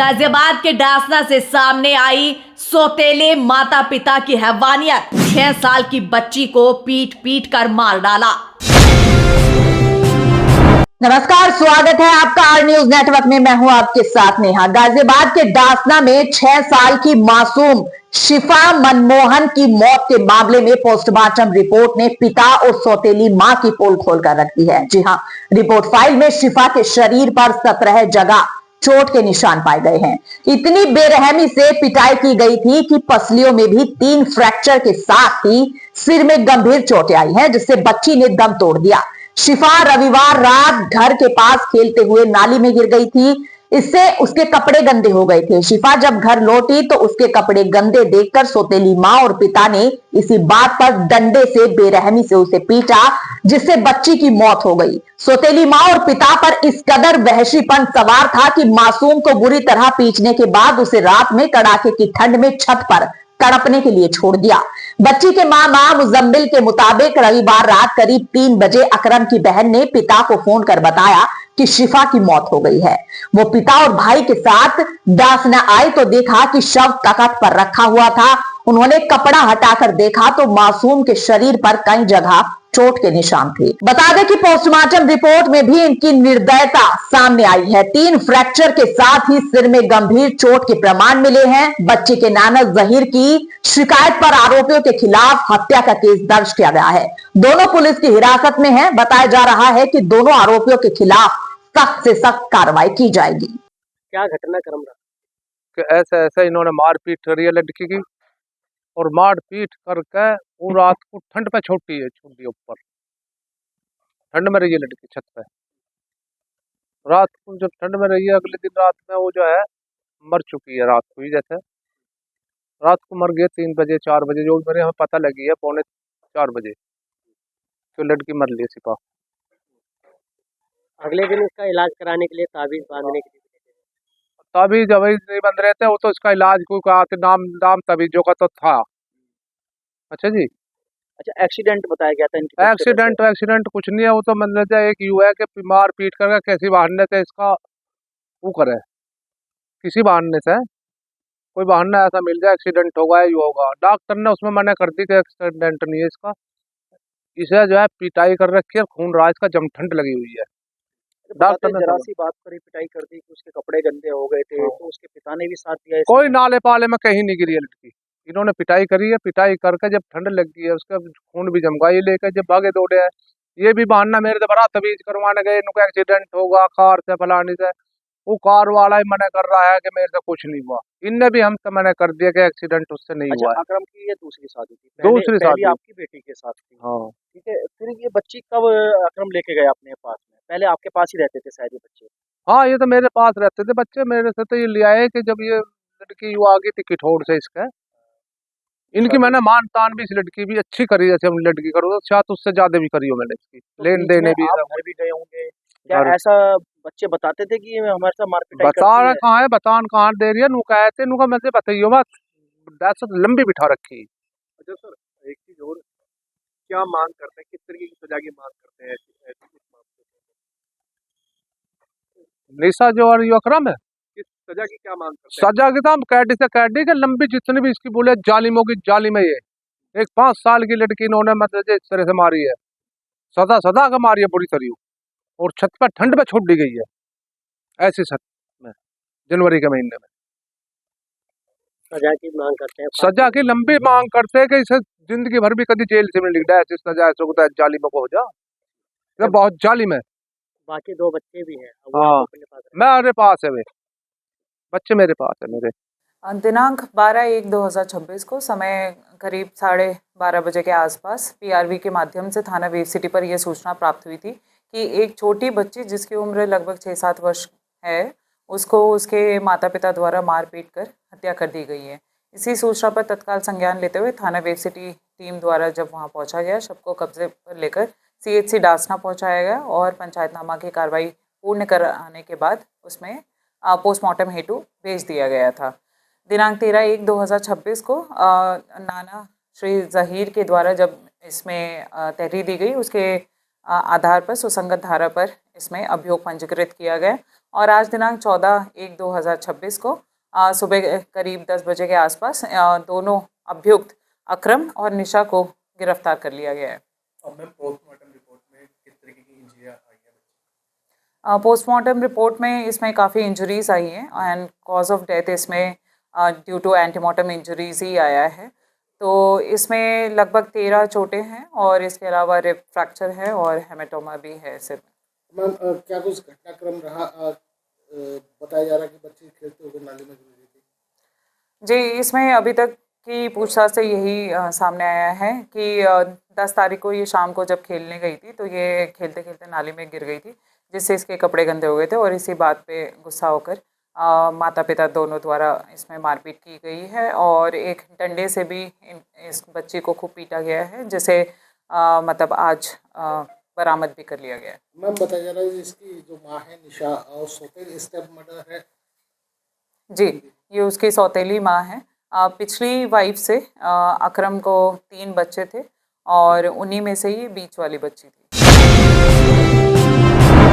गाजियाबाद के डासना से सामने आई सौतेले माता पिता की हैवानियत। 6 साल की बच्ची को पीट पीट कर मार डाला। नमस्कार, स्वागत है आपका आर न्यूज नेटवर्क में। मैं हूं आपके साथ नेहा। गाजियाबाद के डासना में 6 साल की मासूम शिफा मनमोहन की मौत के मामले में पोस्टमार्टम रिपोर्ट ने पिता और सौतेली मां की पोल खोलकर रख दी है। जी हां, रिपोर्ट फाइल में शिफा के शरीर पर 17 जगह चोट के निशान पाए गए हैं। इतनी बेरहमी से पिटाई की गई थी कि पसलियों में भी 3 फ्रैक्चर के साथ ही सिर में गंभीर चोटें आई हैं, जिससे बच्ची ने दम तोड़ दिया। शिफा रविवार रात घर के पास खेलते हुए नाली में गिर गई थी। इससे उसके कपड़े गंदे हो गए थे। शिफा जब घर लौटी तो उसके कपड़े गंदे देखकर सौतेली मां और पिता ने इसी बात पर डंडे से बेरहमी से उसे पीटा, जिससे बच्ची की मौत हो गई। सौतेली मां और पिता पर इस कदर वहशीपन सवार था कि मासूम को बुरी तरह पीटने के बाद उसे रात में कड़ाके की ठंड में छत पर तड़पने के लिए छोड़ दिया। बच्ची के मामा मुजम्मिल के मुताबिक रविवार रात करीब 3 बजे अकरम की बहन ने पिता को फोन कर बताया कि शिफा की मौत हो गई है। वो पिता और भाई के साथ डासना आए तो देखा कि शव तख्त पर रखा हुआ था। उन्होंने कपड़ा हटाकर देखा तो मासूम के शरीर पर कई जगह चोट के निशान थे। बता दें कि पोस्टमार्टम रिपोर्ट में भी इनकी निर्दयता सामने आई है। 3 फ्रैक्चर के साथ ही सिर में गंभीर चोट के प्रमाण मिले हैं। बच्चे के नाना जहीर की शिकायत पर आरोपियों के खिलाफ हत्या का केस दर्ज किया गया है। दोनों पुलिस की हिरासत में हैं। बताया जा रहा है कि दोनों आरोपियों के खिलाफ सख्त से सख्त कार्रवाई की जाएगी। क्या घटनाक्रम रहा कि ऐसे ऐसे इन्होंने मारपीट करी है लड़की की, और मारपीट करके वो रात को ठंड पे छोड़ दी ऊपर। ठंड में रही है लड़की छत पे। रात को जब ठंड में रही है, अगले दिन रात में वो जो है मर चुकी है। रात को ही जैसे रात को मर गए 3 बजे 4 बजे, जो मेरे हमें पता लगी है 3:45 बजे तो लड़की मर ली सिपा। अगले दिन इसका इलाज कराने के लिए ताबीज बांधने के लिए तभी जब नहीं बंद रहे थे वो, तो इसका इलाज कोई कहा कि नाम तवीजों का तो था। अच्छा जी, अच्छा, एक्सीडेंट बताया गया था इनकी तरफ से वैसे? एक्सीडेंट कुछ नहीं है। वो तो मतलब एक यू है कि बीमार पीट करके कैसी बहाने से इसका वो करे, किसी बहाने से कोई बहाना ऐसा मिल जाए एक्सीडेंट होगा या होगा। डॉक्टर ने उसमें मना कर दी कि एक्सीडेंट नहीं है इसका। इसे जो है पिटाई कर रखी है, खून रहा, इसका जमठंड लगी हुई है। डॉक्टर ने जरा सी बात करी, पिटाई कर दी कि उसके कपड़े गंदे हो गए थे, तो उसके पिता ने भी साथ दिया इसमें? कोई नाले पाले में कहीं नहीं गिरी है लड़की। इन्होंने पिटाई करी है, पिटाई करके जब ठंड लग गई है उसका खून भी जम गया। ये लेकर जब भागे दौड़े है, ये भी बहाना मेरे से बड़ा तवीज करवाने गए, इनको एक्सीडेंट होगा कार से फलानी से। वो कार वाला ही मना कर रहा है कि मेरे से कुछ नहीं हुआ। इनने भी हमसे मना कर दिया कि एक्सीडेंट उससे नहीं हुआ है। अकरम की ये दूसरी शादी थी? दूसरी शादी आपकी बेटी के साथ थी? हाँ। ठीक है, फिर ये बच्ची कब अकरम लेके गए अपने पास में? पहले आपके पास ही रहते थे शायद ये बच्चे? हाँ, ये तो मेरे पास रहते थे बच्चे। मेरे से तो ये ले आए कि जब ये लड़की वो आ गई थी किठौर से इसका। इनकी मैंने मान तान भी, इस लड़की भी अच्छी करी, जैसे हम लड़की करो तो शायद उससे ज्यादा भी करी हो मैंने इसकी। तो लेन देने भी घर भी गए होंगे, क्या ऐसा बच्चे बताते थे कि हमारे साथ मारपीट बता रहा कहाँ है, बतान कहाँ दे रही है। नु कहते नुका मैं से बताइयो बात दहशत लंबी बिठा रखी। अच्छा सर, एक चीज और, क्या मांग करते हैं, किस तरीके की सजा की मांग करते हैं ऐसी निशा जो और यो अकरम है, किस सजा की क्या मांग करते हैं? सजा की तो हम कैडी से कैडी के लंबी जितनी भी इसकी बोले जालिमों की जालिम है। ये एक 5 साल की लड़की इन्होंने मतलब इस तरह से मारी है, सदा का मारी है बुरी तरह, और छत पर ठंड में छोड़ दी गई है ऐसी छत में जनवरी के महीने में। सजा की मांग करते हैं? सजा की लंबी मांग करते हैं कि इसे जिंदगी भर भी कभी जेल से मिल जाए, ऐसी सजा ऐसे जालिमों को हो जा। ये बहुत जालिम है। बाकी 2 बच्चे भी हैं? हाँ, मेरे पास है, वे बच्चे मेरे पास है मेरे। दिनांक 12/1/2026 को समय करीब 12:30 बजे के आसपास पीआरवी के माध्यम से थाना वेव सिटी पर यह सूचना प्राप्त हुई थी कि एक छोटी बच्ची जिसकी उम्र लगभग 6-7 वर्ष है, उसको उसके माता पिता द्वारा मार पीट कर हत्या कर दी गई है। इसी सूचना पर तत्काल संज्ञान लेते हुए थाना वेव सिटी टीम द्वारा जब वहां पहुंचा गया, शव को कब्जे पर लेकर सीएचसी डासना पहुंचाया गया और पंचायतनामा की कार्रवाई पूर्ण कराने के बाद उसमें पोस्टमार्टम हेतु भेज दिया गया था। दिनांक 13/1/2026 को नाना श्री जहीर के द्वारा जब इसमें तहरीर दी गई, उसके आधार पर सुसंगत धारा पर इसमें अभियोग पंजीकृत किया गया और आज दिनांक 14/1/2026 को सुबह करीब 10 बजे के आसपास दोनों अभियुक्त अक्रम और निशा को गिरफ्तार कर लिया गया है। और मैम पोस्टमार्टम रिपोर्ट में किस तरीके की इंजरियां आई है? पोस्टमार्टम रिपोर्ट में इसमें काफ़ी इंजरीज आई हैं एंड कॉज ऑफ डेथ इसमें ड्यू टू एंटीमॉर्टम इंजरीज ही आया है। तो इसमें लगभग 13 चोटें हैं और इसके अलावा रिब फ्रैक्चर है और हेमेटोमा भी है सिर में। मैम क्या कुछ घटनाक्रम रहा? बताया जा रहा है कि बच्ची खेलते हुए नाली में गिर गई थी। जी, इसमें अभी तक की पूछताछ से यही सामने आया है कि 10 तारीख को ये शाम को जब खेलने गई थी तो ये खेलते खेलते नाली में गिर गई थी, जिससे इसके कपड़े गंदे हो गए थे और इसी बात पे गुस्सा होकर माता पिता दोनों द्वारा इसमें मारपीट की गई है और एक डंडे से भी इस बच्ची को खूब पीटा गया है, जिसे मतलब आज बरामद भी कर लिया गया है। मैम बताया जा रहा है इसकी जो माँ है निशा और सौतेल स्टेप मदर है। जी, ये उसकी सौतेली माँ है। पिछली वाइफ से अकरम को 3 बच्चे थे और उन्हीं में से ही बीच वाली बच्ची थी।